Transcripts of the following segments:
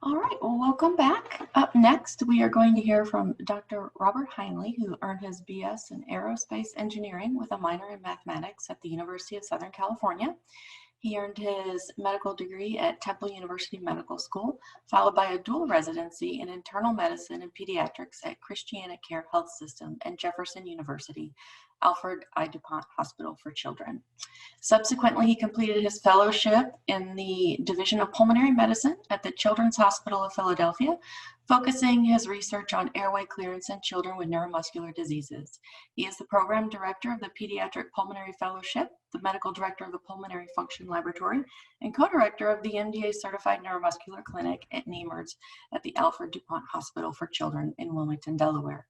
All right, well, welcome back. Up next, we are going to hear from Dr. Robert Heinle, who earned his BS in Aerospace Engineering with a minor in mathematics at the University of Southern California. He earned his medical degree at Temple University Medical School, followed by a dual residency in internal medicine and pediatrics at Christiana Care Health System and Jefferson University, Alfred duPont Hospital for Children. Subsequently, he completed his fellowship in the Division of Pulmonary Medicine at the Children's Hospital of Philadelphia, focusing his research on airway clearance in children with neuromuscular diseases. He is the program director of the Pediatric Pulmonary Fellowship, the medical director of the Pulmonary Function Laboratory, and co-director of the MDA-certified neuromuscular clinic at Nemours at the Alfred duPont Hospital for Children in Wilmington, Delaware.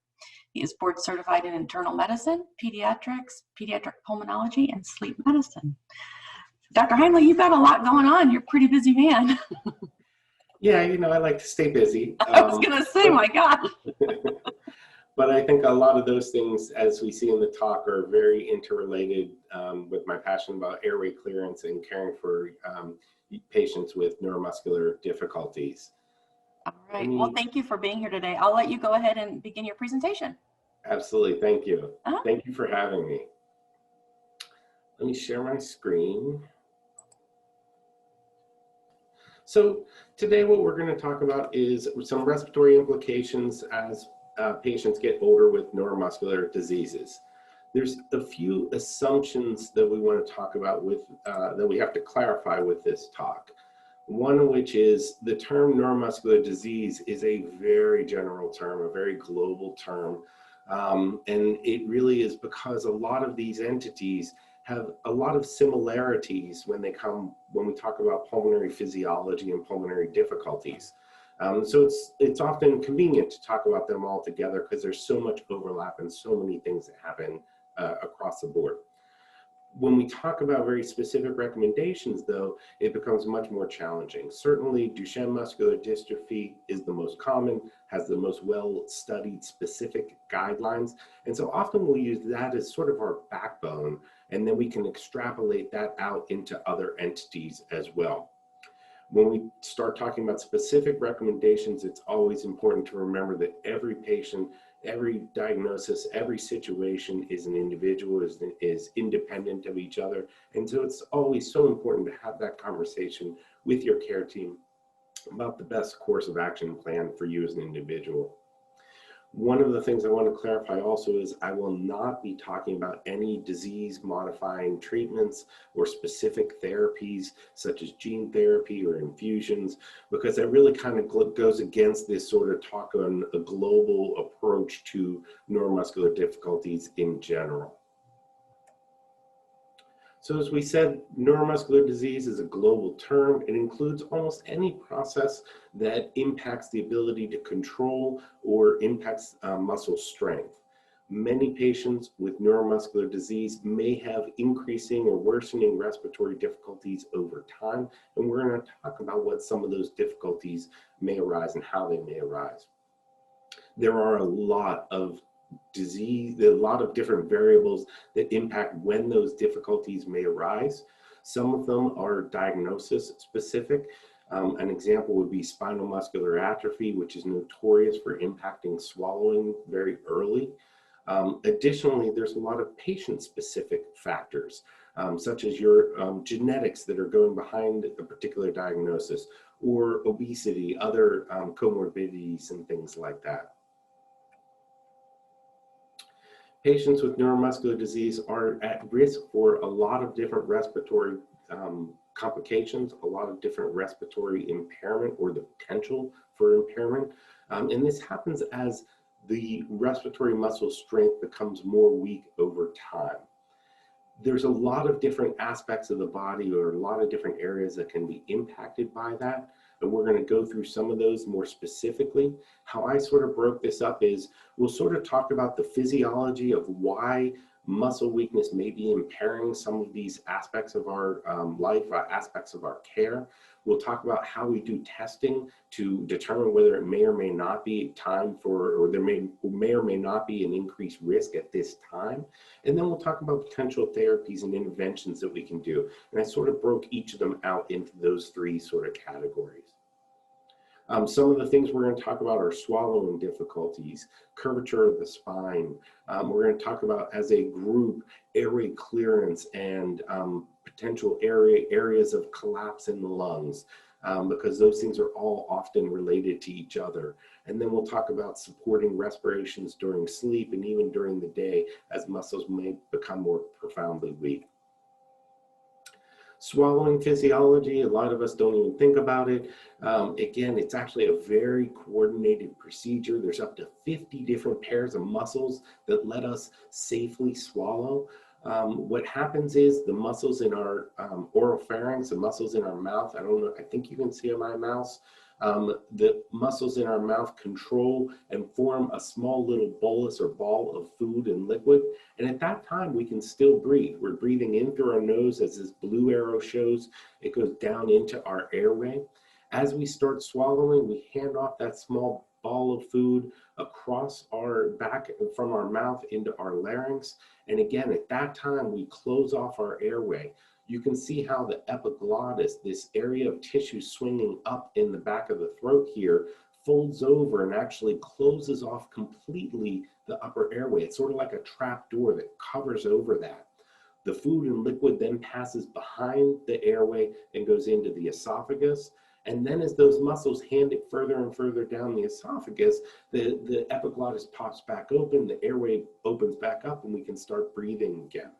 He is board certified in internal medicine, pediatrics, pediatric pulmonology, and sleep medicine. Dr. Heinle, you've got a lot going on. You're a pretty busy man. Yeah, I like to stay busy. I was going to say, my God. But I think a lot of those things, as we see in the talk, are very interrelated with my passion about airway clearance and caring for patients with neuromuscular difficulties. All right. Well, thank you for being here today. I'll let you go ahead and begin your presentation. Absolutely. Thank you. Thank you for having me. Let me share my screen. So today what we're going to talk about is some respiratory implications as patients get older with neuromuscular diseases. There's a few assumptions that we want to talk about with that we have to clarify with this talk. One of which is the term neuromuscular disease is a very general term, a very global term. And it really is because a lot of these entities have a lot of similarities when we talk about pulmonary physiology and pulmonary difficulties. So it's often convenient to talk about them all together because there's so much overlap and so many things that happen across the board. When we talk about very specific recommendations, though, it becomes much more challenging. Certainly, Duchenne muscular dystrophy is the most common, has the most well-studied specific guidelines. And so often we'll use that as sort of our backbone, and then we can extrapolate that out into other entities as well. When we start talking about specific recommendations, it's always important to remember that every patient, every diagnosis, every situation is an individual, is independent of each other. And so it's always so important to have that conversation with your care team about the best course of action plan for you as an individual. One of the things I want to clarify also is I will not be talking about any disease-modifying treatments or specific therapies such as gene therapy or infusions, because that really kind of goes against this sort of talk on a global approach to neuromuscular difficulties in general. So as we said, neuromuscular disease is a global term. It includes almost any process that impacts the ability to control or impacts muscle strength. Many patients with neuromuscular disease may have increasing or worsening respiratory difficulties over time, and we're going to talk about what some of those difficulties may arise and how they may arise. There are a lot of different variables that impact when those difficulties may arise. Some of them are diagnosis specific. An example would be spinal muscular atrophy, which is notorious for impacting swallowing very early. Additionally, there's a lot of patient-specific factors, such as your genetics that are going behind a particular diagnosis, or obesity, other comorbidities, and things like that. Patients with neuromuscular disease are at risk for a lot of different respiratory complications, a lot of different respiratory impairment or the potential for impairment. And this happens as the respiratory muscle strength becomes more weak over time. There's a lot of different aspects of the body or a lot of different areas that can be impacted by that. And we're going to go through some of those more specifically. How I sort of broke this up is we'll sort of talk about the physiology of why muscle weakness may be impairing some of these aspects of our life, aspects of our care. We'll talk about how we do testing to determine whether it may or may not be time for, or there may or may not be an increased risk at this time. And then we'll talk about potential therapies and interventions that we can do. And I sort of broke each of them out into those three sort of categories. Some of the things we're going to talk about are swallowing difficulties, curvature of the spine. We're going to talk about, as a group, airway clearance and potential areas of collapse in the lungs, because those things are all often related to each other. And then we'll talk about supporting respirations during sleep and even during the day as muscles may become more profoundly weak. Swallowing physiology, a lot of us don't even think about it. Again, it's actually a very coordinated procedure. There's up to 50 different pairs of muscles that let us safely swallow. What happens is the muscles in our oropharynx, the muscles in our mouth, I don't know, I think you can see on my mouse, the muscles in our mouth control and form a small little bolus or ball of food and liquid. And at that time, we can still breathe. We're breathing in through our nose, as this blue arrow shows. It goes down into our airway. As we start swallowing, we hand off that small ball of food across our back from our mouth into our larynx. And again, at that time, we close off our airway. You can see how the epiglottis, this area of tissue swinging up in the back of the throat here, folds over and actually closes off completely the upper airway. It's sort of like a trap door that covers over that. The food and liquid then passes behind the airway and goes into the esophagus. And then as those muscles hand it further and further down the esophagus, the epiglottis pops back open, the airway opens back up, and we can start breathing again.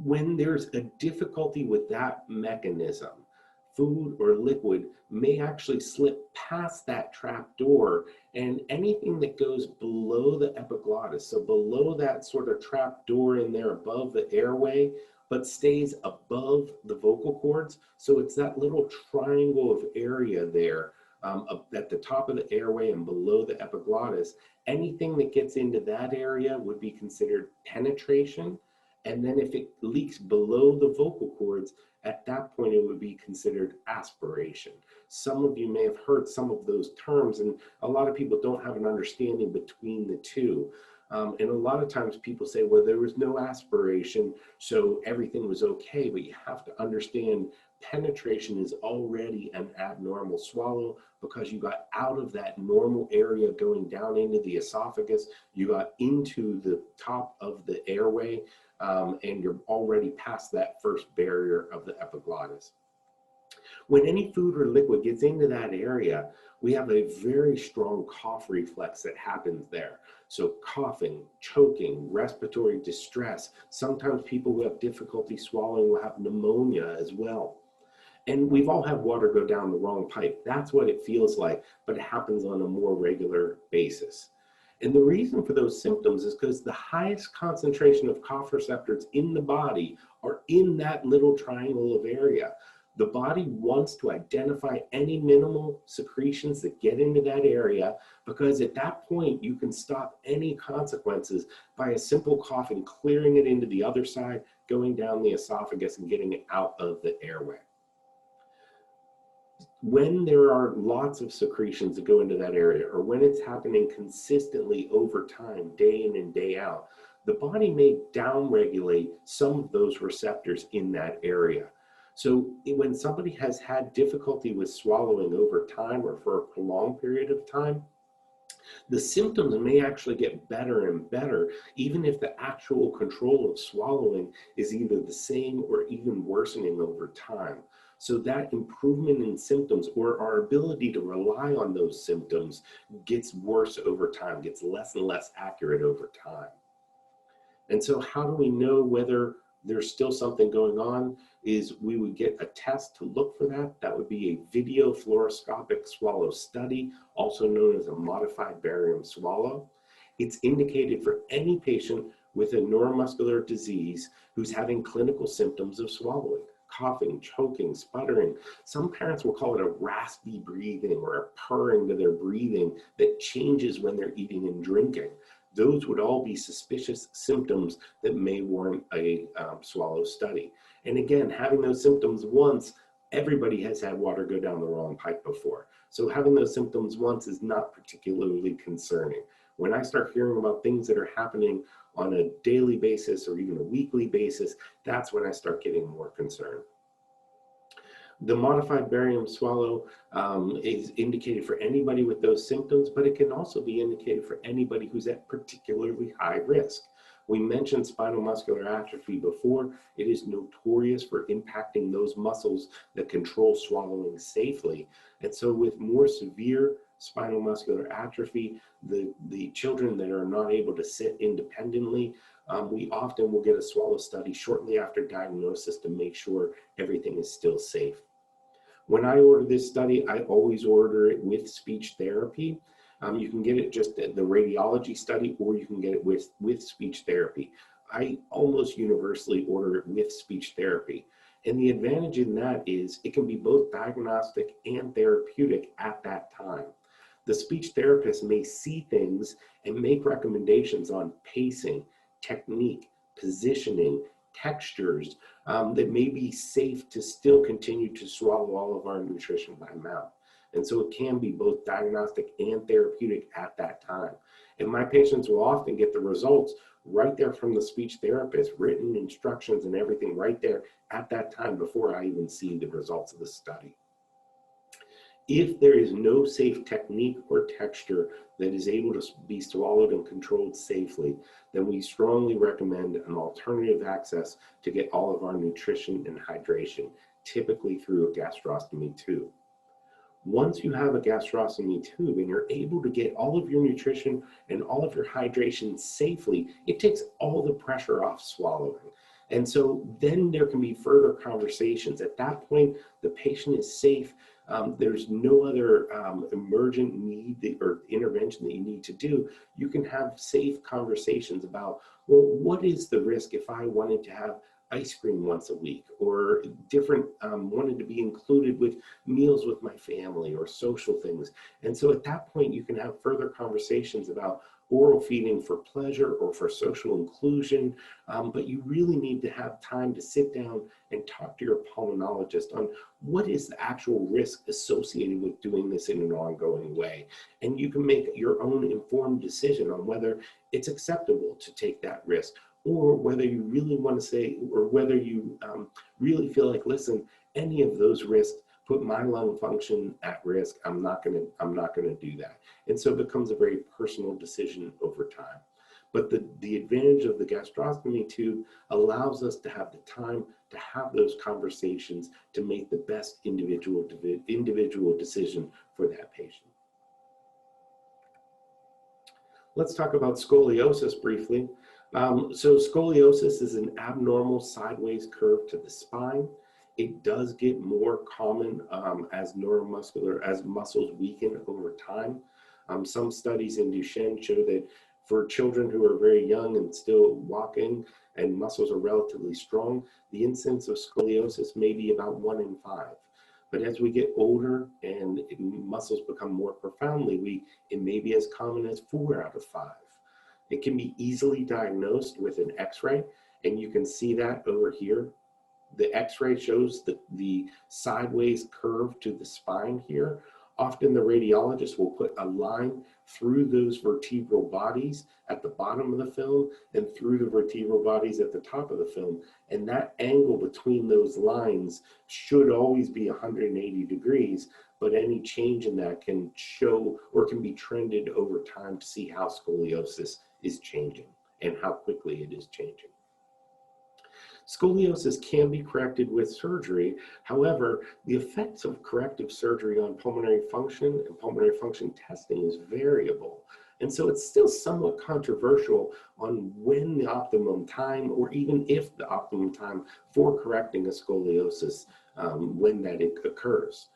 When there's a difficulty with that mechanism, food or liquid may actually slip past that trap door, and anything that goes below the epiglottis, so below that sort of trap door in there above the airway, but stays above the vocal cords. So it's that little triangle of area there at the top of the airway and below the epiglottis. Anything that gets into that area would be considered penetration. And then if it leaks below the vocal cords, at that point it would be considered aspiration. Some of you may have heard some of those terms, and a lot of people don't have an understanding between the two. And a lot of times people say, well, there was no aspiration, so everything was okay. But you have to understand penetration is already an abnormal swallow, because you got out of that normal area going down into the esophagus, you got into the top of the airway, and you're already past that first barrier of the epiglottis. When any food or liquid gets into that area, we have a very strong cough reflex that happens there. So coughing, choking, respiratory distress. Sometimes people who have difficulty swallowing will have pneumonia as well. And we've all had water go down the wrong pipe. That's what it feels like, but it happens on a more regular basis. And the reason for those symptoms is because the highest concentration of cough receptors in the body are in that little triangle of area. The body wants to identify any minimal secretions that get into that area, because at that point you can stop any consequences by a simple cough and clearing it into the other side, going down the esophagus and getting it out of the airway. When there are lots of secretions that go into that area, or when it's happening consistently over time, day in and day out, the body may downregulate some of those receptors in that area. So when somebody has had difficulty with swallowing over time or for a prolonged period of time, the symptoms may actually get better and better, even if the actual control of swallowing is either the same or even worsening over time. So that improvement in symptoms, or our ability to rely on those symptoms, gets worse over time, gets less and less accurate over time. And so how do we know whether there's still something going on? Is we would get a test to look for that. That would be a video fluoroscopic swallow study, also known as a modified barium swallow. It's indicated for any patient with a neuromuscular disease who's having clinical symptoms of swallowing, coughing, choking, sputtering. Some parents will call it a raspy breathing or a purring to their breathing that changes when they're eating and drinking. Those would all be suspicious symptoms that may warrant a swallow study. And again, having those symptoms once, everybody has had water go down the wrong pipe before. So having those symptoms once is not particularly concerning. When I start hearing about things that are happening on a daily basis or even a weekly basis, that's when I start getting more concerned. The modified barium swallow is indicated for anybody with those symptoms, but it can also be indicated for anybody who's at particularly high risk. We mentioned spinal muscular atrophy before. It is notorious for impacting those muscles that control swallowing safely. And so with more severe spinal muscular atrophy, the children that are not able to sit independently, we often will get a swallow study shortly after diagnosis to make sure everything is still safe. When I order this study, I always order it with speech therapy. You can get it just at the radiology study, or you can get it with speech therapy. I almost universally order it with speech therapy. And the advantage in that is it can be both diagnostic and therapeutic at that time. The speech therapist may see things and make recommendations on pacing, technique, positioning, textures that may be safe to still continue to swallow all of our nutrition by mouth. And so it can be both diagnostic and therapeutic at that time. And my patients will often get the results right there from the speech therapist, written instructions and everything right there at that time before I even see the results of the study. If there is no safe technique or texture that is able to be swallowed and controlled safely, then we strongly recommend an alternative access to get all of our nutrition and hydration, typically through a gastrostomy tube. Once you have a gastrostomy tube and you're able to get all of your nutrition and all of your hydration safely, it takes all the pressure off swallowing. And so then there can be further conversations. At that point, the patient is safe. There's no other emergent need or intervention that you need to do. You can have safe conversations about, well, what is the risk if I wanted to have ice cream once a week, or different, wanted to be included with meals with my family or social things. And so at that point, you can have further conversations about oral feeding for pleasure or for social inclusion, but you really need to have time to sit down and talk to your pulmonologist on what is the actual risk associated with doing this in an ongoing way. And you can make your own informed decision on whether it's acceptable to take that risk, or whether you really want to say, or whether you really feel like, listen, any of those risks put my lung function at risk. I'm not gonna do that. And so it becomes a very personal decision over time. But the advantage of the gastrostomy tube allows us to have the time to have those conversations to make the best individual decision for that patient. Let's talk about scoliosis briefly. So scoliosis is an abnormal sideways curve to the spine. It does get more common as muscles weaken over time. Some studies in Duchenne show that for children who are very young and still walking and muscles are relatively strong, the incidence of scoliosis may be about 1 in 5. But as we get older and muscles become more profoundly weak, it may be as common as 4 out of 5. It can be easily diagnosed with an X-ray, and you can see that over here. The X-ray shows the sideways curve to the spine here. Often the radiologist will put a line through those vertebral bodies at the bottom of the film and through the vertebral bodies at the top of the film. And that angle between those lines should always be 180 degrees, but any change in that can show or can be trended over time to see how scoliosis is changing and how quickly it is changing. Scoliosis can be corrected with surgery. However, the effects of corrective surgery on pulmonary function and pulmonary function testing is variable. And so it's still somewhat controversial on when the optimum time, or even if the optimum time for correcting a scoliosis, when that occurs.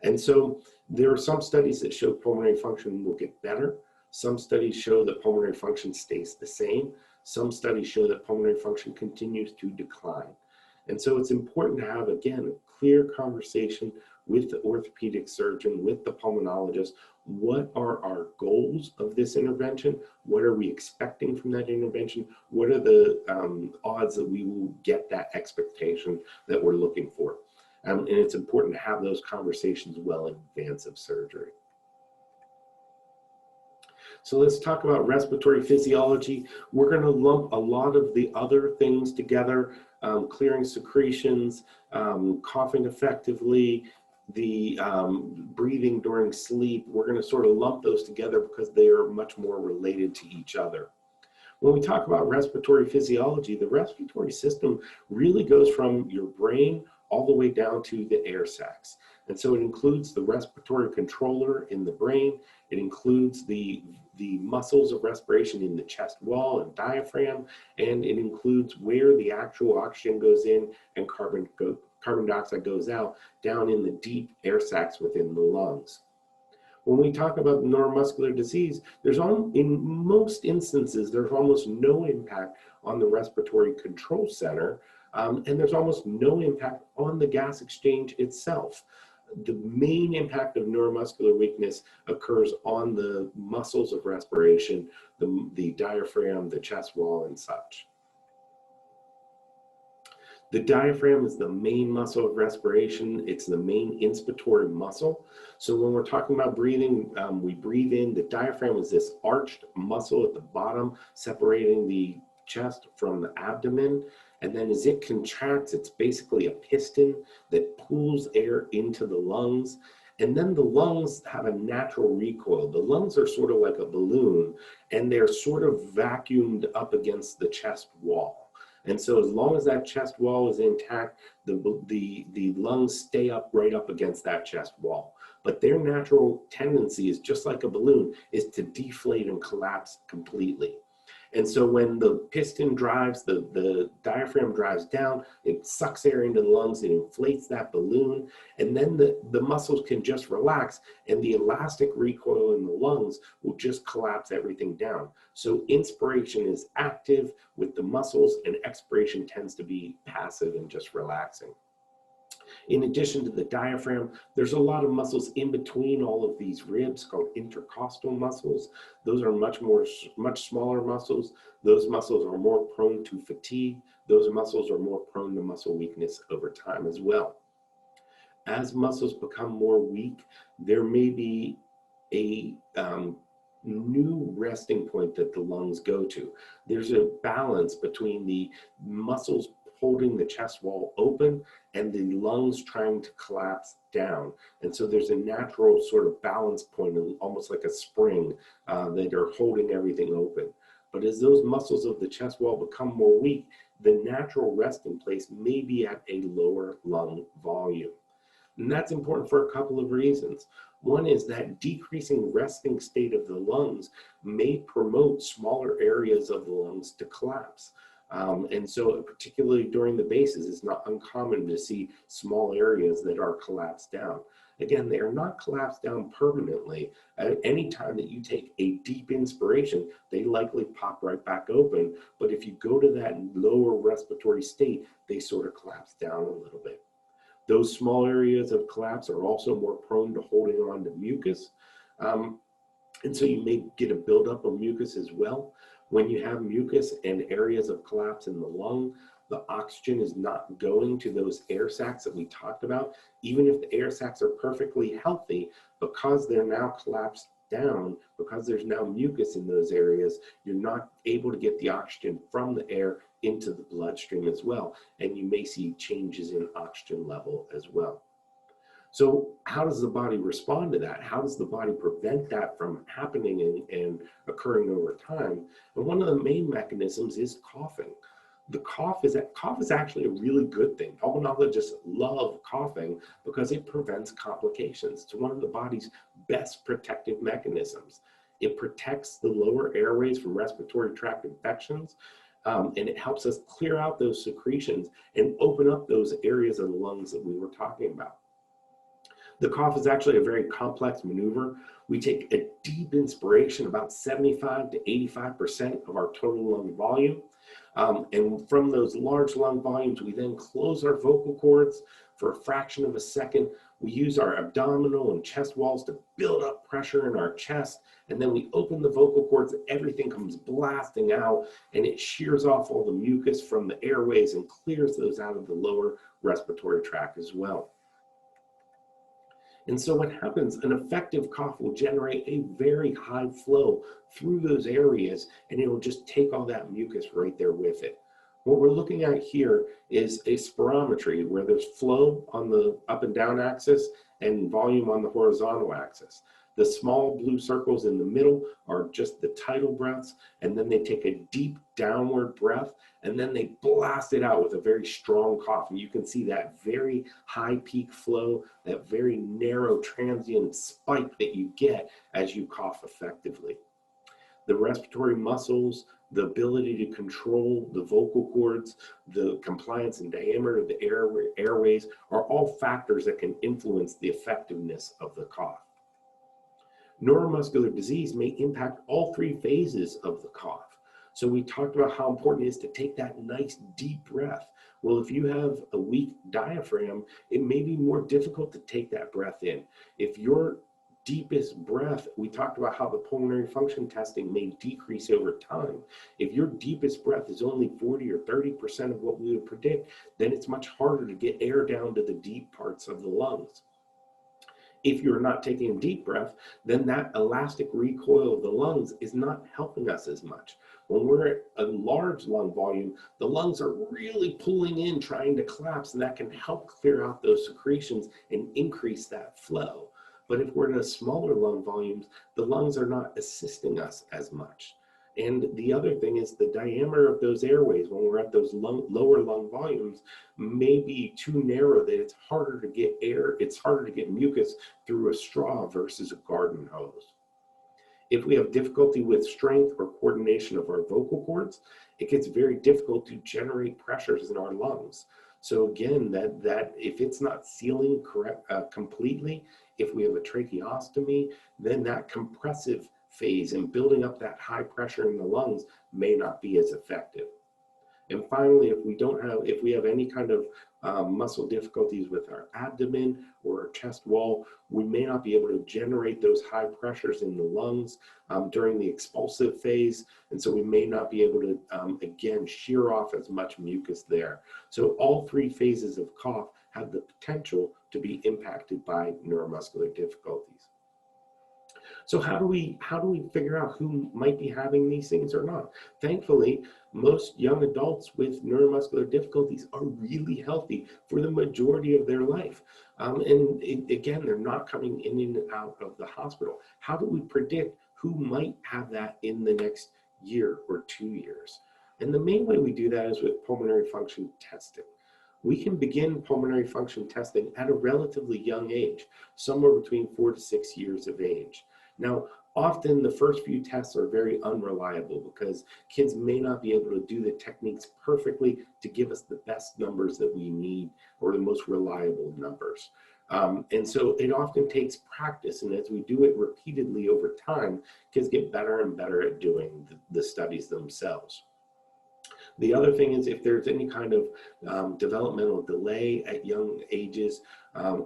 And so there are some studies that show pulmonary function will get better. Some studies show that pulmonary function stays the same. Some studies show that pulmonary function continues to decline. And so it's important to have, again, a clear conversation with the orthopedic surgeon, with the pulmonologist. What are our goals of this intervention? What are we expecting from that intervention? What are the odds that we will get that expectation that we're looking for? And it's important to have those conversations well in advance of surgery. So let's talk about respiratory physiology. We're going to lump a lot of the other things together clearing secretions, coughing effectively, the breathing during sleep. We're going to sort of lump those together because they are much more related to each other. When we talk about respiratory physiology, the respiratory system really goes from your brain all the way down to the air sacs. And so it includes the respiratory controller in the brain. It includes the muscles of respiration in the chest wall and diaphragm, and it includes where the actual oxygen goes in and carbon dioxide goes out, down in the deep air sacs within the lungs. When we talk about neuromuscular disease, in most instances, there's almost no impact on the respiratory control center, and there's almost no impact on the gas exchange itself. The main impact of neuromuscular weakness occurs on the muscles of respiration, the diaphragm, the chest wall, and such. The diaphragm is the main muscle of respiration. It's the main inspiratory muscle. So when we're talking about breathing, we breathe in. The diaphragm is this arched muscle at the bottom, separating the chest from the abdomen. And then as it contracts, it's basically a piston that pulls air into the lungs. And then the lungs have a natural recoil. The lungs are sort of like a balloon, and they're sort of vacuumed up against the chest wall. And so as long as that chest wall is intact, the lungs stay up right up against that chest wall. But their natural tendency is, just like a balloon, is to deflate and collapse completely. And so when the piston drives, the diaphragm drives down, it sucks air into the lungs, it inflates that balloon, and then the muscles can just relax, and the elastic recoil in the lungs will just collapse everything down. So inspiration is active with the muscles, and expiration tends to be passive and just relaxing. In addition to the diaphragm, there's a lot of muscles in between all of these ribs called intercostal muscles. Those are much smaller muscles. Those muscles are more prone to fatigue. Those muscles are more prone to muscle weakness over time as well. As muscles become more weak, there may be a new resting point that the lungs go to. There's a balance between the muscles holding the chest wall open and the lungs trying to collapse down. And so there's a natural sort of balance point, almost like a spring, that are holding everything open. But as those muscles of the chest wall become more weak, the natural resting place may be at a lower lung volume. And that's important for a couple of reasons. One is that decreasing resting state of the lungs may promote smaller areas of the lungs to collapse. And so particularly during the bases, it's not uncommon to see small areas that are collapsed down. Again, they are not collapsed down permanently. At any time that you take a deep inspiration, they likely pop right back open. But if you go to that lower respiratory state, they sort of collapse down a little bit. Those small areas of collapse are also more prone to holding on to mucus. And so you may get a buildup of mucus as well. When you have mucus and areas of collapse in the lung, the oxygen is not going to those air sacs that we talked about. Even if the air sacs are perfectly healthy, because they're now collapsed down, because there's now mucus in those areas, you're not able to get the oxygen from the air into the bloodstream as well. And you may see changes in oxygen level as well. So how does the body respond to that? How does the body prevent that from happening and occurring over time? And one of the main mechanisms is coughing. The cough is actually a really good thing. Pulmonologists love coughing because it prevents complications. It's one of the body's best protective mechanisms. It protects the lower airways from respiratory tract infections, and it helps us clear out those secretions and open up those areas of the lungs that we were talking about. The cough is actually a very complex maneuver. We take a deep inspiration, about 75 to 85% of our total lung volume. And from those large lung volumes, we then close our vocal cords for a fraction of a second. We use our abdominal and chest walls to build up pressure in our chest. And then we open the vocal cords and everything comes blasting out, and it shears off all the mucus from the airways and clears those out of the lower respiratory tract as well. And so what happens, an effective cough will generate a very high flow through those areas, and it will just take all that mucus right there with it. What we're looking at here is a spirometry where there's flow on the up and down axis and volume on the horizontal axis. The small blue circles in the middle are just the tidal breaths, and then they take a deep downward breath, and then they blast it out with a very strong cough. And you can see that very high peak flow, that very narrow transient spike that you get as you cough effectively. The respiratory muscles, the ability to control the vocal cords, the compliance and diameter of the airways are all factors that can influence the effectiveness of the cough. Neuromuscular disease may impact all three phases of the cough. So we talked about how important it is to take that nice deep breath. Well, if you have a weak diaphragm, it may be more difficult to take that breath in. If your deepest breath, we talked about how the pulmonary function testing may decrease over time. If your deepest breath is only 40 or 30% of what we would predict, then it's much harder to get air down to the deep parts of the lungs. If you're not taking a deep breath, then that elastic recoil of the lungs is not helping us as much. When we're at a large lung volume, the lungs are really pulling in, trying to collapse, and that can help clear out those secretions and increase that flow. But if we're at a smaller lung volumes, the lungs are not assisting us as much. And the other thing is the diameter of those airways when we're at those lower lung volumes may be too narrow that it's harder to get air, it's harder to get mucus through a straw versus a garden hose. If we have difficulty with strength or coordination of our vocal cords, it gets very difficult to generate pressures in our lungs. So again, that if it's not sealing completely, if we have a tracheostomy, then that compressive phase and building up that high pressure in the lungs may not be as effective. And finally, if we have any kind of muscle difficulties with our abdomen or our chest wall, we may not be able to generate those high pressures in the lungs during the expulsive phase. And so we may not be able to, again, shear off as much mucus there. So all three phases of cough have the potential to be impacted by neuromuscular difficulties. So how do we figure out who might be having these things or not? Thankfully, most young adults with neuromuscular difficulties are really healthy for the majority of their life. Again, they're not coming in and out of the hospital. How do we predict who might have that in the next year or 2 years? And the main way we do that is with pulmonary function testing. We can begin pulmonary function testing at a relatively young age, somewhere between 4 to 6 years of age. Now, often the first few tests are very unreliable because kids may not be able to do the techniques perfectly to give us the best numbers that we need or the most reliable numbers. And so it often takes practice, and as we do it repeatedly over time, kids get better and better at doing the studies themselves. The other thing is if there's any kind of developmental delay at young ages,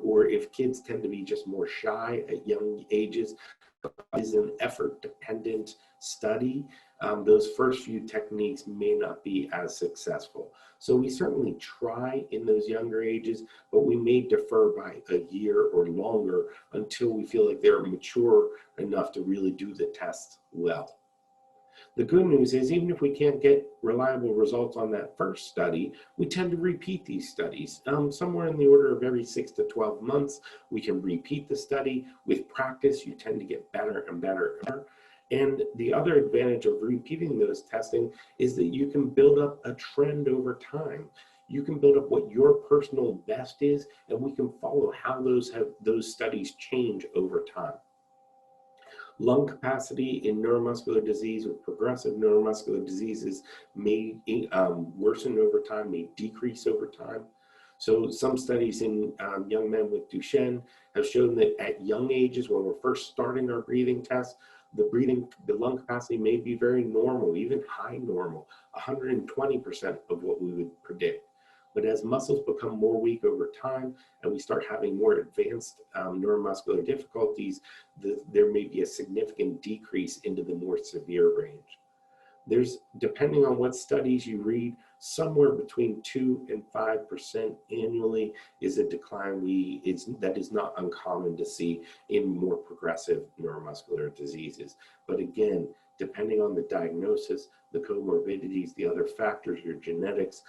or if kids tend to be just more shy at young ages, is an effort-dependent study, those first few techniques may not be as successful. So we certainly try in those younger ages, but we may defer by a year or longer until we feel like they're mature enough to really do the test well. The good news is even if we can't get reliable results on that first study, we tend to repeat these studies. Somewhere in the order of every 6 to 12 months, we can repeat the study. With practice, you tend to get better and better and better. And the other advantage of repeating those testing is that you can build up a trend over time. You can build up what your personal best is, and we can follow how those studies change over time. Lung capacity in neuromuscular disease or progressive neuromuscular diseases may worsen over time, may decrease over time. So some studies in young men with Duchenne have shown that at young ages, when we're first starting our breathing tests, the lung capacity may be very normal, even high normal, 120% of what we would predict. But as muscles become more weak over time and we start having more advanced neuromuscular difficulties, there may be a significant decrease into the more severe range. There's, depending on what studies you read, somewhere between 2 and 5% annually is a decline that is not uncommon to see in more progressive neuromuscular diseases. But again, depending on the diagnosis, the comorbidities, the other factors, your genetics,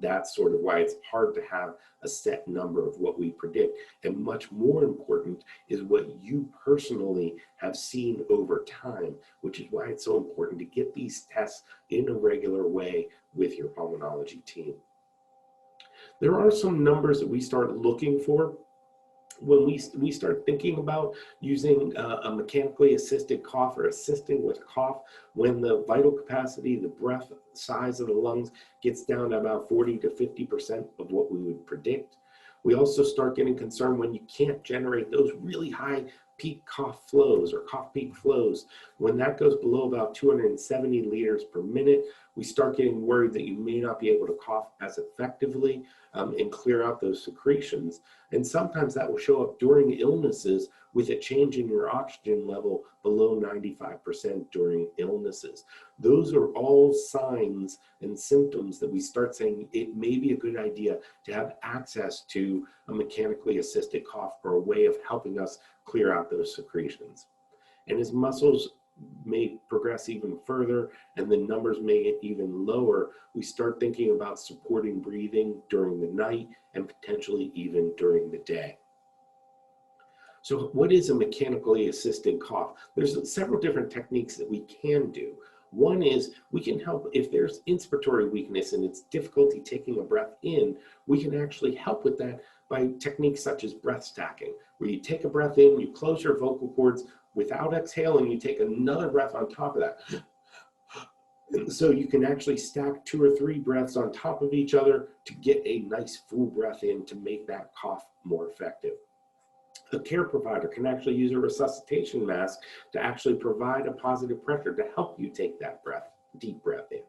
that's sort of why it's hard to have a set number of what we predict. And much more important is what you personally have seen over time, which is why it's so important to get these tests in a regular way with your pulmonology team. There are some numbers that we start looking for when we start thinking about using a mechanically assisted cough or assisting with cough. When the vital capacity, the breath size of the lungs gets down to about 40 to 50% of what we would predict. We also start getting concerned when you can't generate those really high peak cough flows or cough peak flows. When that goes below about 270 liters per minute, we start getting worried that you may not be able to cough as effectively and clear out those secretions. And sometimes that will show up during illnesses with a change in your oxygen level below 95% during illnesses. Those are all signs and symptoms that we start saying it may be a good idea to have access to a mechanically assisted cough or a way of helping us clear out those secretions. And as muscles may progress even further and the numbers may get even lower, we start thinking about supporting breathing during the night and potentially even during the day. So what is a mechanically assisted cough? There's several different techniques that we can do. One is we can help if there's inspiratory weakness and it's difficulty taking a breath in, we can actually help with that by techniques such as breath stacking, where you take a breath in, you close your vocal cords without exhaling, you take another breath on top of that. And so you can actually stack 2 or 3 breaths on top of each other to get a nice full breath in to make that cough more effective. A care provider can actually use a resuscitation mask to actually provide a positive pressure to help you take that breath, deep breath in.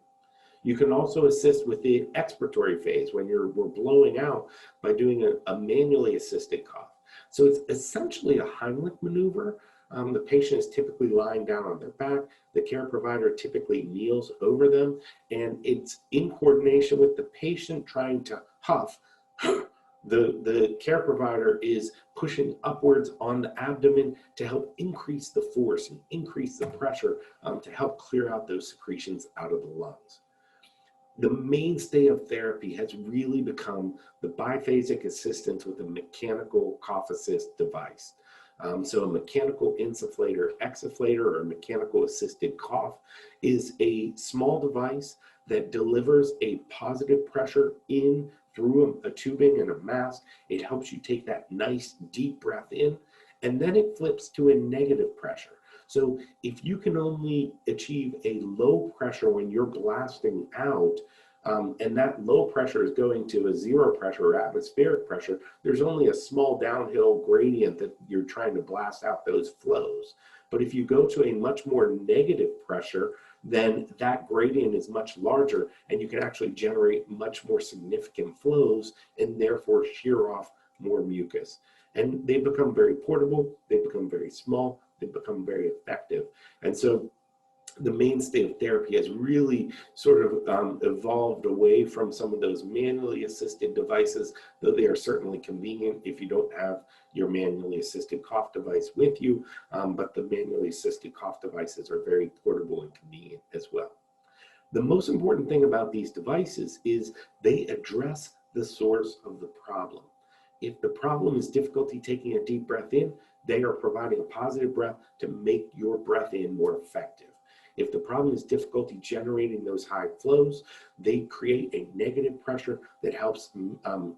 You can also assist with the expiratory phase when we're blowing out by doing a manually assisted cough. So it's essentially a Heinle maneuver. The patient is typically lying down on their back. The care provider typically kneels over them, and it's in coordination with the patient trying to huff. The care provider is pushing upwards on the abdomen to help increase the force and increase the pressure to help clear out those secretions out of the lungs. The mainstay of therapy has really become the biphasic assistance with a mechanical cough assist device. So a mechanical insufflator, exsufflator, or a mechanical assisted cough is a small device that delivers a positive pressure in through a tubing and a mask. It helps you take that nice deep breath in, and then it flips to a negative pressure. So if you can only achieve a low pressure when you're blasting out, and that low pressure is going to a 0 pressure or atmospheric pressure, there's only a small downhill gradient that you're trying to blast out those flows. But if you go to a much more negative pressure, then that gradient is much larger and you can actually generate much more significant flows and therefore shear off more mucus. And they become very portable, they become very small, they become very effective. And so the mainstay of therapy has really sort of evolved away from some of those manually assisted devices, though they are certainly convenient if you don't have your manually assisted cough device with you, but the manually assisted cough devices are very portable and convenient as well. The most important thing about these devices is they address the source of the problem. If the problem is difficulty taking a deep breath in, they are providing a positive breath to make your breath in more effective. If the problem is difficulty generating those high flows, they create a negative pressure that helps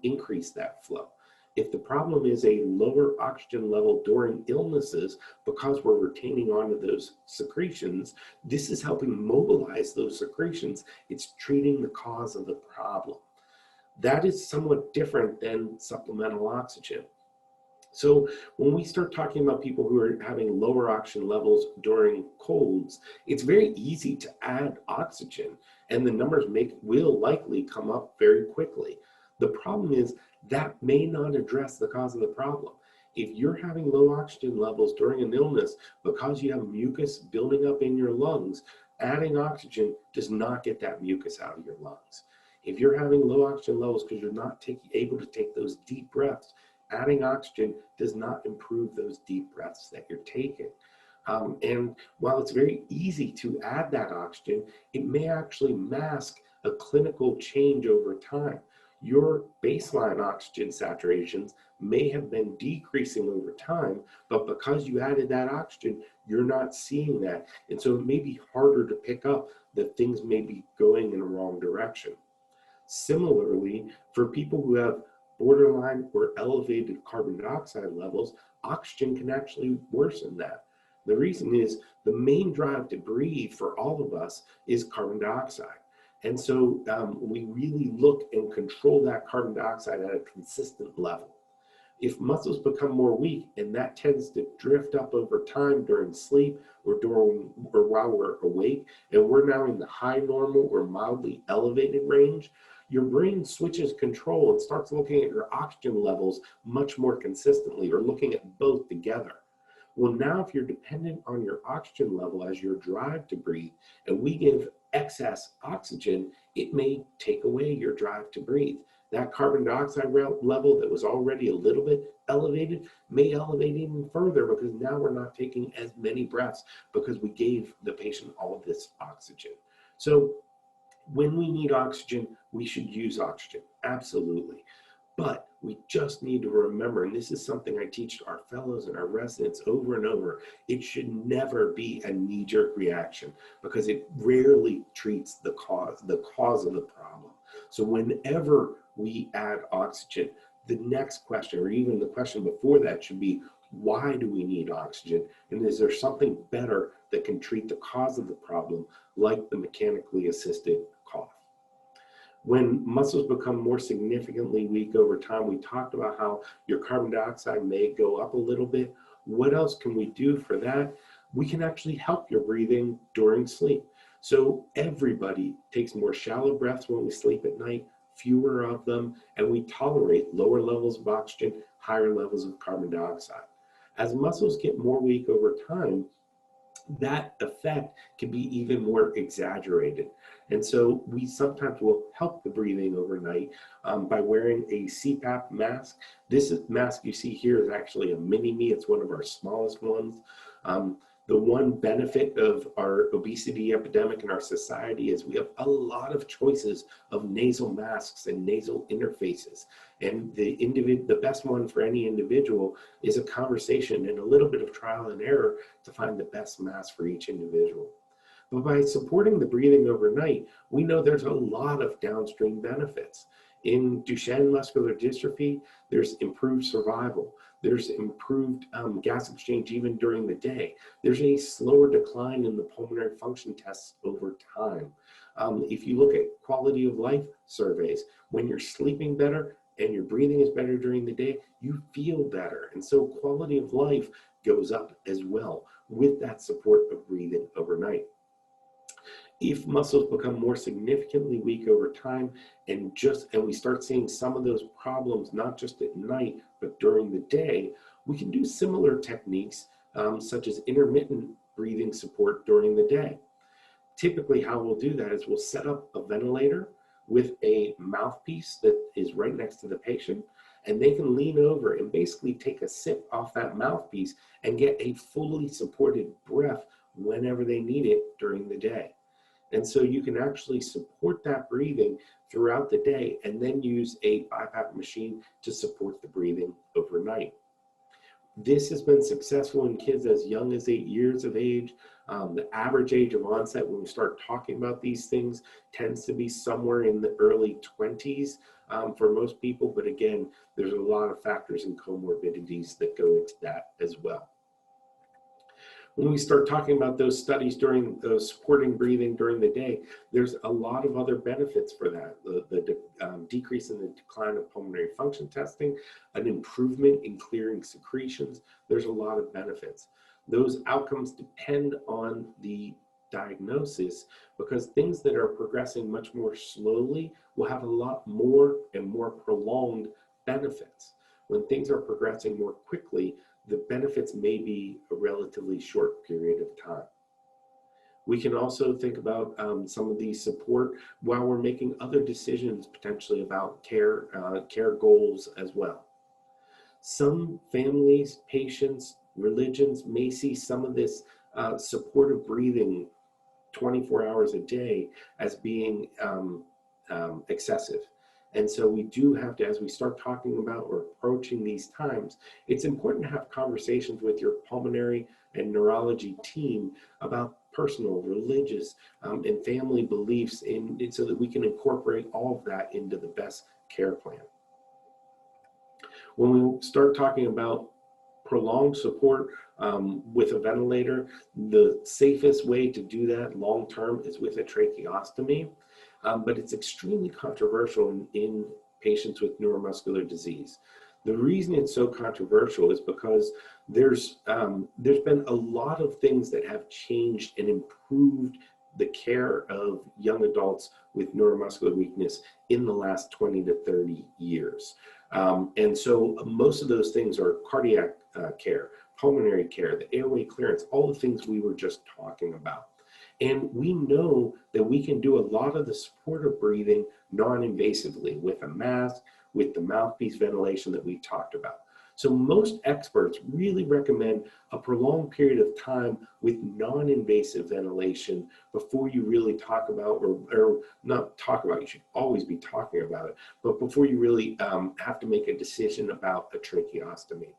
increase that flow. If the problem is a lower oxygen level during illnesses, because we're retaining onto those secretions, this is helping mobilize those secretions. It's treating the cause of the problem. That is somewhat different than supplemental oxygen. So when we start talking about people who are having lower oxygen levels during colds, it's very easy to add oxygen and the numbers will likely come up very quickly. The problem is that may not address the cause of the problem. If you're having low oxygen levels during an illness because you have mucus building up in your lungs, adding oxygen does not get that mucus out of your lungs. If you're having low oxygen levels because you're not able to take those deep breaths, adding oxygen does not improve those deep breaths that you're taking. And while it's very easy to add that oxygen, it may actually mask a clinical change over time. Your baseline oxygen saturations may have been decreasing over time, but because you added that oxygen, you're not seeing that. And so it may be harder to pick up that things may be going in the wrong direction. Similarly, for people who have borderline or elevated carbon dioxide levels, oxygen can actually worsen that. The reason is the main drive to breathe for all of us is carbon dioxide. And so we really look and control that carbon dioxide at a consistent level. If muscles become more weak, and that tends to drift up over time during sleep or while we're awake, and we're now in the high normal or mildly elevated range, your brain switches control and starts looking at your oxygen levels much more consistently, or looking at both together. Well, now if you're dependent on your oxygen level as your drive to breathe, and we give excess oxygen, it may take away your drive to breathe. That carbon dioxide level that was already a little bit elevated may elevate even further, because now we're not taking as many breaths because we gave the patient all of this oxygen. So when we need oxygen, we should use oxygen, absolutely. But we just need to remember, and this is something I teach our fellows and our residents over and over, it should never be a knee-jerk reaction, because it rarely treats the cause of the problem. So whenever we add oxygen, the next question, or even the question before that, should be, why do we need oxygen? And is there something better that can treat the cause of the problem, like the mechanically assisted cough? When muscles become more significantly weak over time, we talked about how your carbon dioxide may go up a little bit. What else can we do for that? We can actually help your breathing during sleep. So everybody takes more shallow breaths when we sleep at night, fewer of them, and we tolerate lower levels of oxygen, higher levels of carbon dioxide. As muscles get more weak over time, that effect can be even more exaggerated. And so we sometimes will help the breathing overnight by wearing a CPAP mask. This mask you see here is actually a mini-me. It's one of our smallest ones. The one benefit of our obesity epidemic in our society is we have a lot of choices of nasal masks and nasal interfaces. And the best one for any individual is a conversation and a little bit of trial and error to find the best mask for each individual. But by supporting the breathing overnight, we know there's a lot of downstream benefits. In Duchenne muscular dystrophy, there's improved survival. There's improved gas exchange even during the day. There's a slower decline in the pulmonary function tests over time. If you look at quality of life surveys, when you're sleeping better and your breathing is better during the day, you feel better. And so quality of life goes up as well with that support of breathing overnight. If muscles become more significantly weak over time, and we start seeing some of those problems, not just at night, but during the day, we can do similar techniques, such as intermittent breathing support during the day. Typically, how we'll do that is we'll set up a ventilator with a mouthpiece that is right next to the patient, and they can lean over and basically take a sip off that mouthpiece and get a fully supported breath whenever they need it during the day. And so you can actually support that breathing throughout the day, and then use a BiPAP machine to support the breathing overnight. This has been successful in kids as young as 8 years of age. The average age of onset when we start talking about these things tends to be somewhere in the early 20s for most people. But again, there's a lot of factors and comorbidities that go into that as well. When we start talking about those studies during supporting breathing during the day, there's a lot of other benefits for that. The decrease in the decline of pulmonary function testing, an improvement in clearing secretions. There's a lot of benefits. Those outcomes depend on the diagnosis, because things that are progressing much more slowly will have a lot more and more prolonged benefits. When things are progressing more quickly, the benefits may be a relatively short period of time. We can also think about some of the support while we're making other decisions potentially about care goals as well. Some families, patients Religions may see some of this supportive breathing 24 hours a day as being excessive. And so we do have to, as we start talking about or approaching these times, it's important to have conversations with your pulmonary and neurology team about personal, religious, and family beliefs so that we can incorporate all of that into the best care plan. When we start talking about prolonged support with a ventilator, the safest way to do that long term is with a tracheostomy, but it's extremely controversial in patients with neuromuscular disease. The reason it's so controversial is because there's been a lot of things that have changed and improved the care of young adults with neuromuscular weakness in the last 20 to 30 years. And so most of those things are cardiac care, pulmonary care, the airway clearance, all the things we were just talking about. And we know that we can do a lot of the supportive breathing non-invasively with a mask, with the mouthpiece ventilation that we talked about. So most experts really recommend a prolonged period of time with non-invasive ventilation before you really talk about, or not talk about, you should always be talking about it, but before you really have to make a decision about a tracheostomy.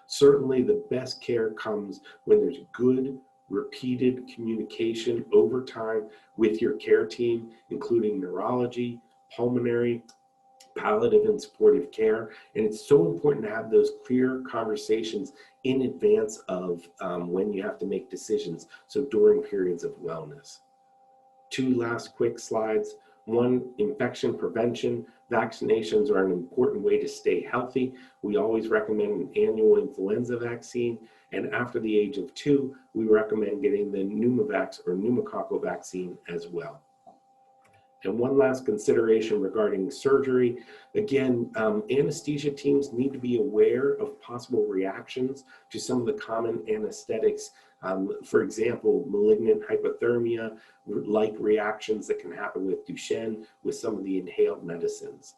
Certainly the best care comes when there's good, repeated communication over time with your care team, including neurology, pulmonary, palliative and supportive care. And it's so important to have those clear conversations in advance of when you have to make decisions, so during periods of wellness. Two last quick slides. One, infection prevention. Vaccinations are an important way to stay healthy. We always recommend an annual influenza vaccine. And after the age of 2, we recommend getting the pneumovax or pneumococcal vaccine as well. And one last consideration regarding surgery. Again, anesthesia teams need to be aware of possible reactions to some of the common anesthetics. For example, malignant hypothermia-like reactions that can happen with Duchenne, with some of the inhaled medicines.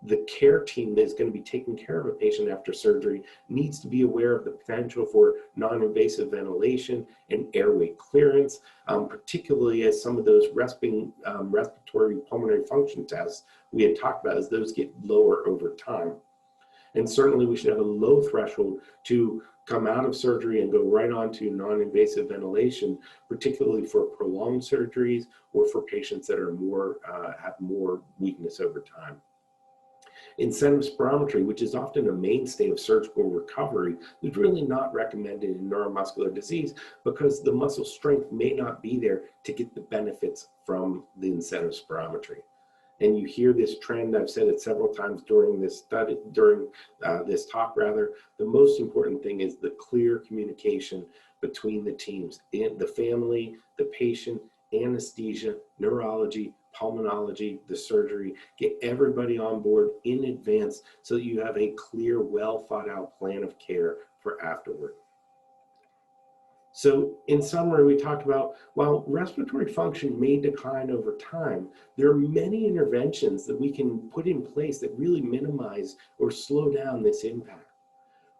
The care team that is going to be taking care of a patient after surgery needs to be aware of the potential for non-invasive ventilation and airway clearance, particularly as some of those respiratory pulmonary function tests we had talked about, as those get lower over time. And certainly we should have a low threshold to come out of surgery and go right on to non-invasive ventilation, particularly for prolonged surgeries or for patients that are have more weakness over time. Incentive spirometry, which is often a mainstay of surgical recovery, is really not recommended in neuromuscular disease because the muscle strength may not be there to get the benefits from the incentive spirometry. And you hear this trend, I've said it several times during this study, this talk rather, the most important thing is the clear communication between the teams, the family, the patient, anesthesia, neurology, pulmonology, the surgery, get everybody on board in advance so that you have a clear, well thought out plan of care for afterward. So in summary, we talked about, while respiratory function may decline over time, there are many interventions that we can put in place that really minimize or slow down this impact.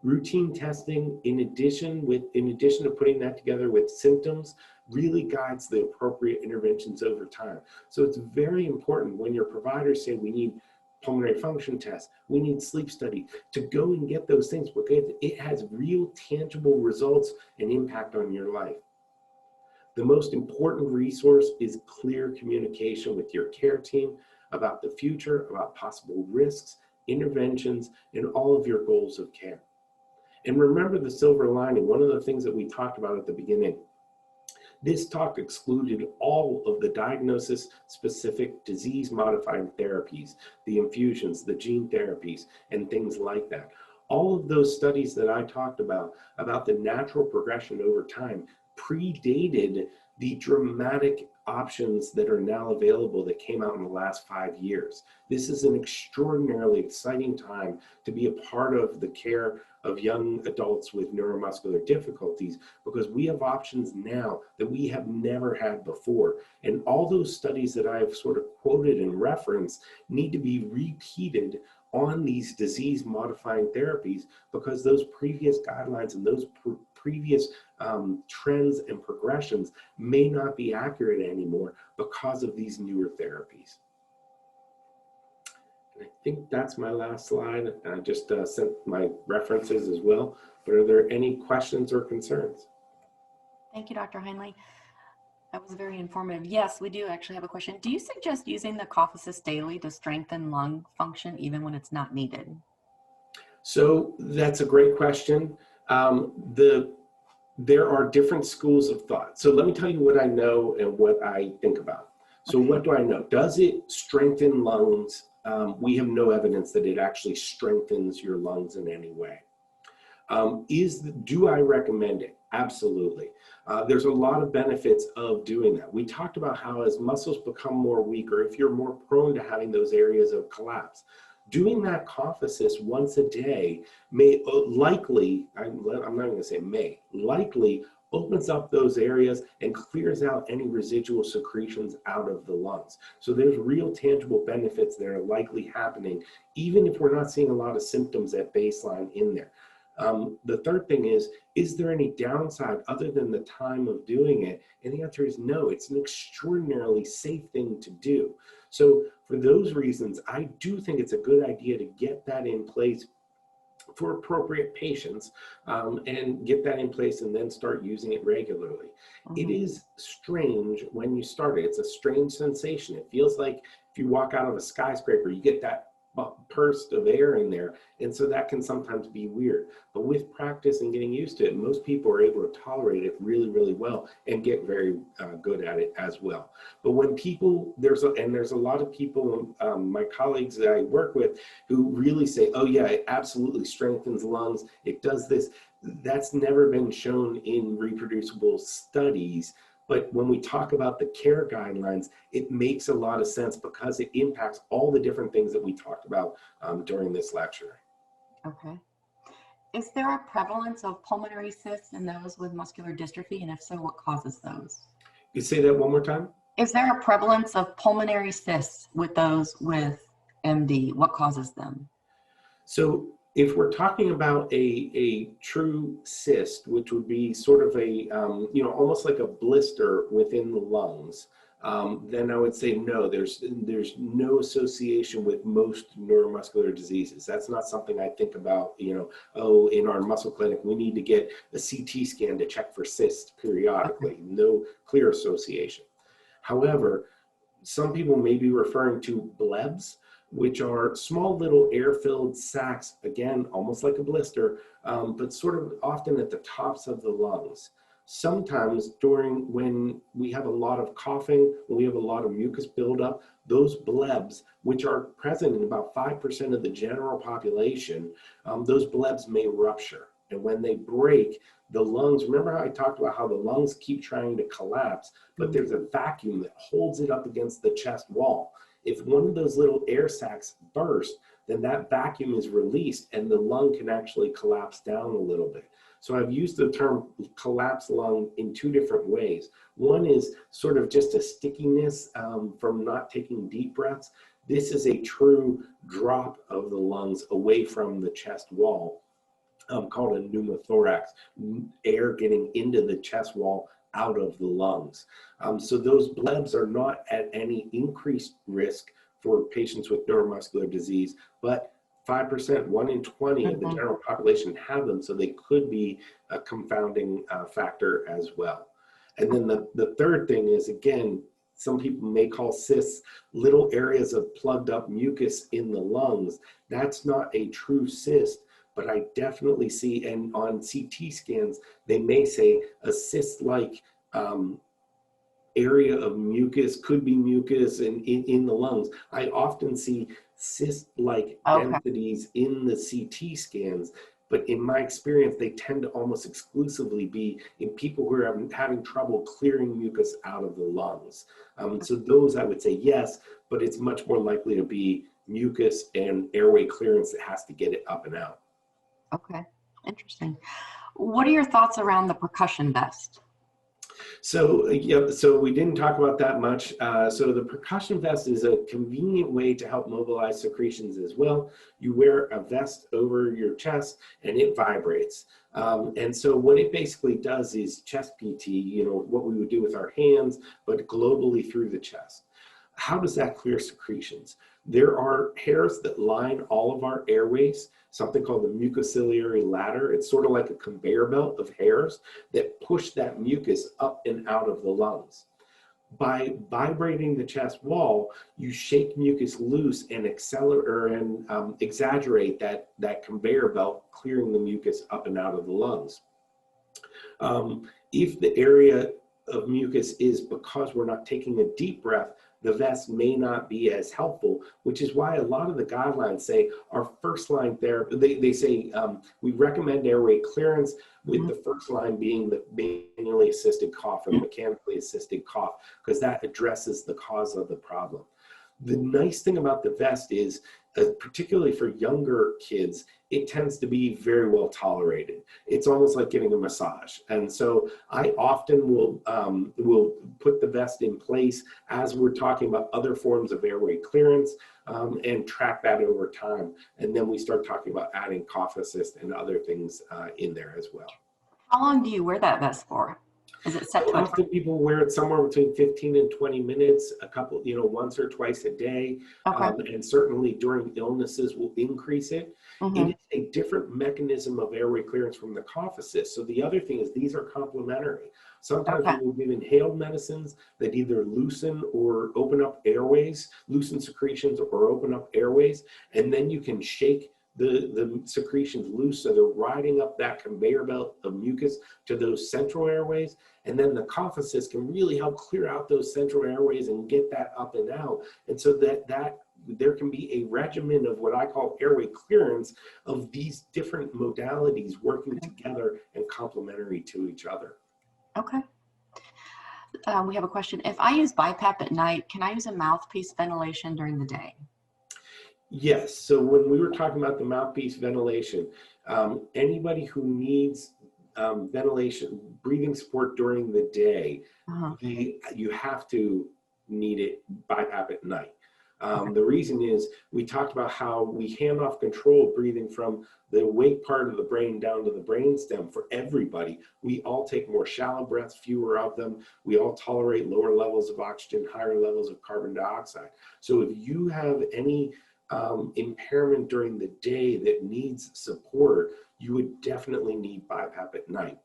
Routine testing, in addition to putting that together with symptoms, really guides the appropriate interventions over time. So it's very important when your providers say we need pulmonary function tests, we need sleep study, to go and get those things because it has real tangible results and impact on your life. The most important resource is clear communication with your care team about the future, about possible risks, interventions, and all of your goals of care. And remember the silver lining, one of the things that we talked about at the beginning. This talk excluded all of the diagnosis-specific disease-modifying therapies, the infusions, the gene therapies, and things like that. All of those studies that I talked about the natural progression over time, predated the dramatic options that are now available that came out in the last 5 years. This is an extraordinarily exciting time to be a part of the care of young adults with neuromuscular difficulties, because we have options now that we have never had before. And all those studies that I've sort of quoted and referenced need to be repeated on these disease modifying therapies because those previous guidelines and those previous trends and progressions may not be accurate anymore because of these newer therapies. And I think that's my last slide. I just sent my references as well, but are there any questions or concerns? Thank you, Dr. Heinle. That was very informative. Yes, we do actually have a question. Do you suggest using the cough assist daily to strengthen lung function even when it's not needed? So that's a great question. There are different schools of thought. So let me tell you what I know and what I think about. So what do I know? Does it strengthen lungs? We have no evidence that it actually strengthens your lungs in any way. Do I recommend it? Absolutely. There's a lot of benefits of doing that. We talked about how as muscles become more weak, or if you're more prone to having those areas of collapse, doing that cough assist once a day may likely, I'm not going to say may, likely opens up those areas and clears out any residual secretions out of the lungs. So there's real tangible benefits that are likely happening, even if we're not seeing a lot of symptoms at baseline in there. The third thing is there any downside other than the time of doing it? And the answer is no. It's an extraordinarily safe thing to do. So for those reasons, I do think it's a good idea to get that in place for appropriate patients and get that in place and then start using it regularly. It is strange when you start it. It's a strange sensation. It feels like if you walk out of a skyscraper, you get that burst of air in there, and so that can sometimes be weird. But with practice and getting used to it, most people are able to tolerate it really, really well and get very good at it as well. But when people, there's a lot of people, my colleagues that I work with, who really say, oh yeah, it absolutely strengthens lungs, it does this. That's never been shown in reproducible studies. But when we talk about the care guidelines, it makes a lot of sense because it impacts all the different things that we talked about during this lecture. Okay. Is there a prevalence of pulmonary cysts in those with muscular dystrophy? And if so, what causes those? You say that one more time? Is there a prevalence of pulmonary cysts with those with MD? What causes them? So if we're talking about a true cyst, which would be sort of a, almost like a blister within the lungs, then I would say no, there's no association with most neuromuscular diseases. That's not something I think about, oh, in our muscle clinic, we need to get a CT scan to check for cysts periodically. Okay. No clear association. However, some people may be referring to blebs, which are small little air-filled sacs, again, almost like a blister, but sort of often at the tops of the lungs. Sometimes when we have a lot of coughing, when we have a lot of mucus buildup, those blebs, which are present in about 5% of the general population, those blebs may rupture. And when they break, the lungs, remember how I talked about how the lungs keep trying to collapse, but there's a vacuum that holds it up against the chest wall. If one of those little air sacs burst, then that vacuum is released and the lung can actually collapse down a little bit. So I've used the term collapsed lung in two different ways. One is sort of just a stickiness from not taking deep breaths. This is a true drop of the lungs away from the chest wall, called a pneumothorax, air getting into the chest wall out of the lungs. So those blebs are not at any increased risk for patients with neuromuscular disease, but 5%, 1 in 20 of the general population have them, so they could be a confounding factor as well. And then the third thing is, again, some people may call cysts little areas of plugged up mucus in the lungs. That's not a true cyst, but I definitely see, and on CT scans, they may say a cyst-like area of mucus, could be mucus in the lungs. I often see cyst-like densities in the CT scans, but in my experience, they tend to almost exclusively be in people who are having trouble clearing mucus out of the lungs. So those I would say yes, but it's much more likely to be mucus and airway clearance that has to get it up and out. Okay, interesting. What are your thoughts around the percussion vest? So, yeah, so we didn't talk about that much. So the percussion vest is a convenient way to help mobilize secretions as well. You wear a vest over your chest and it vibrates. And so what it basically does is chest PT, you know, what we would do with our hands, but globally through the chest. How does that clear secretions? There are hairs that line all of our airways, something called the mucociliary ladder. It's sort of like a conveyor belt of hairs that push that mucus up and out of the lungs. By vibrating the chest wall, you shake mucus loose and accelerate and exaggerate that conveyor belt, clearing the mucus up and out of the lungs. If the area of mucus is because we're not taking a deep breath, the vest may not be as helpful, which is why a lot of the guidelines say our first line therapy, they say we recommend airway clearance with the first line being the manually assisted cough or the mechanically assisted cough, because that addresses the cause of the problem. The nice thing about the vest is, particularly for younger kids, it tends to be very well tolerated. It's almost like getting a massage. And so I often will put the vest in place as we're talking about other forms of airway clearance and track that over time. And then we start talking about adding cough assist and other things in there as well. How long do you wear that vest for? Is it set to Often people wear it somewhere between 15 and 20 minutes, a couple, you know, once or twice a day. Okay. And certainly during illnesses will increase it. It is a different mechanism of airway clearance from the cough assist. So the other thing is these are complementary. Sometimes we will give inhaled medicines that either loosen or open up airways, loosen secretions or open up airways, and then you can shake the secretions loose, so they're riding up that conveyor belt of mucus to those central airways, and then the cough assist can really help clear out those central airways and get that up and out, and so that there can be a regimen of what I call airway clearance of these different modalities working together and complementary to each other. Okay. We have a question. If I use BiPAP at night, can I use a mouthpiece ventilation during the day? Yes, so when we were talking about the mouthpiece ventilation, anybody who needs ventilation, breathing support during the day, you have to need it BiPAP at night. The reason is we talked about how we hand off control of breathing from the awake part of the brain down to the brainstem for everybody. We all take more shallow breaths, fewer of them. We all tolerate lower levels of oxygen, higher levels of carbon dioxide. So if you have any impairment during the day that needs support, you would definitely need BiPAP at night.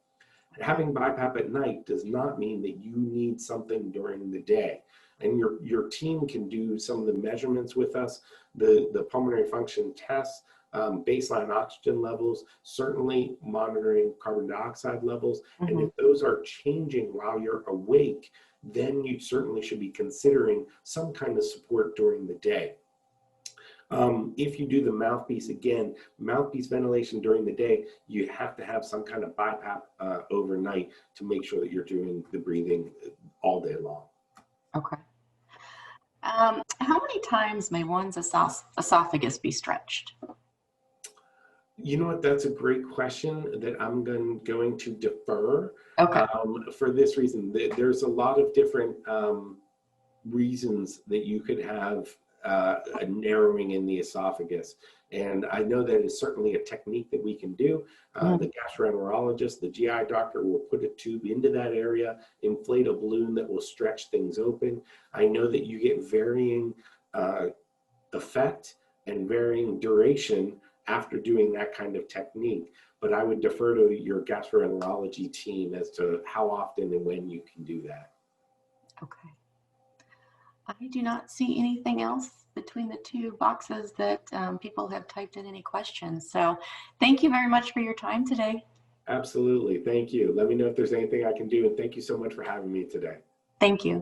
Having BiPAP at night does not mean that you need something during the day. And your team can do some of the measurements with us, the pulmonary function tests, baseline oxygen levels, certainly monitoring carbon dioxide levels. And if those are changing while you're awake, then you certainly should be considering some kind of support during the day. If you do the mouthpiece, again, mouthpiece ventilation during the day, you have to have some kind of BiPAP overnight to make sure that you're doing the breathing all day long. Okay. How many times may one's esophagus be stretched? You know what, that's a great question that I'm going to defer. Okay. For this reason. There's a lot of different reasons that you could have a narrowing in the esophagus. And I know that is certainly a technique that we can do. The gastroenterologist, the GI doctor will put a tube into that area, inflate a balloon that will stretch things open. I know that you get varying effect and varying duration after doing that kind of technique. But I would defer to your gastroenterology team as to how often and when you can do that. Okay. I do not see anything else between the two boxes that people have typed in any questions. So thank you very much for your time today. Absolutely. Thank you. Let me know if there's anything I can do. And thank you so much for having me today. Thank you.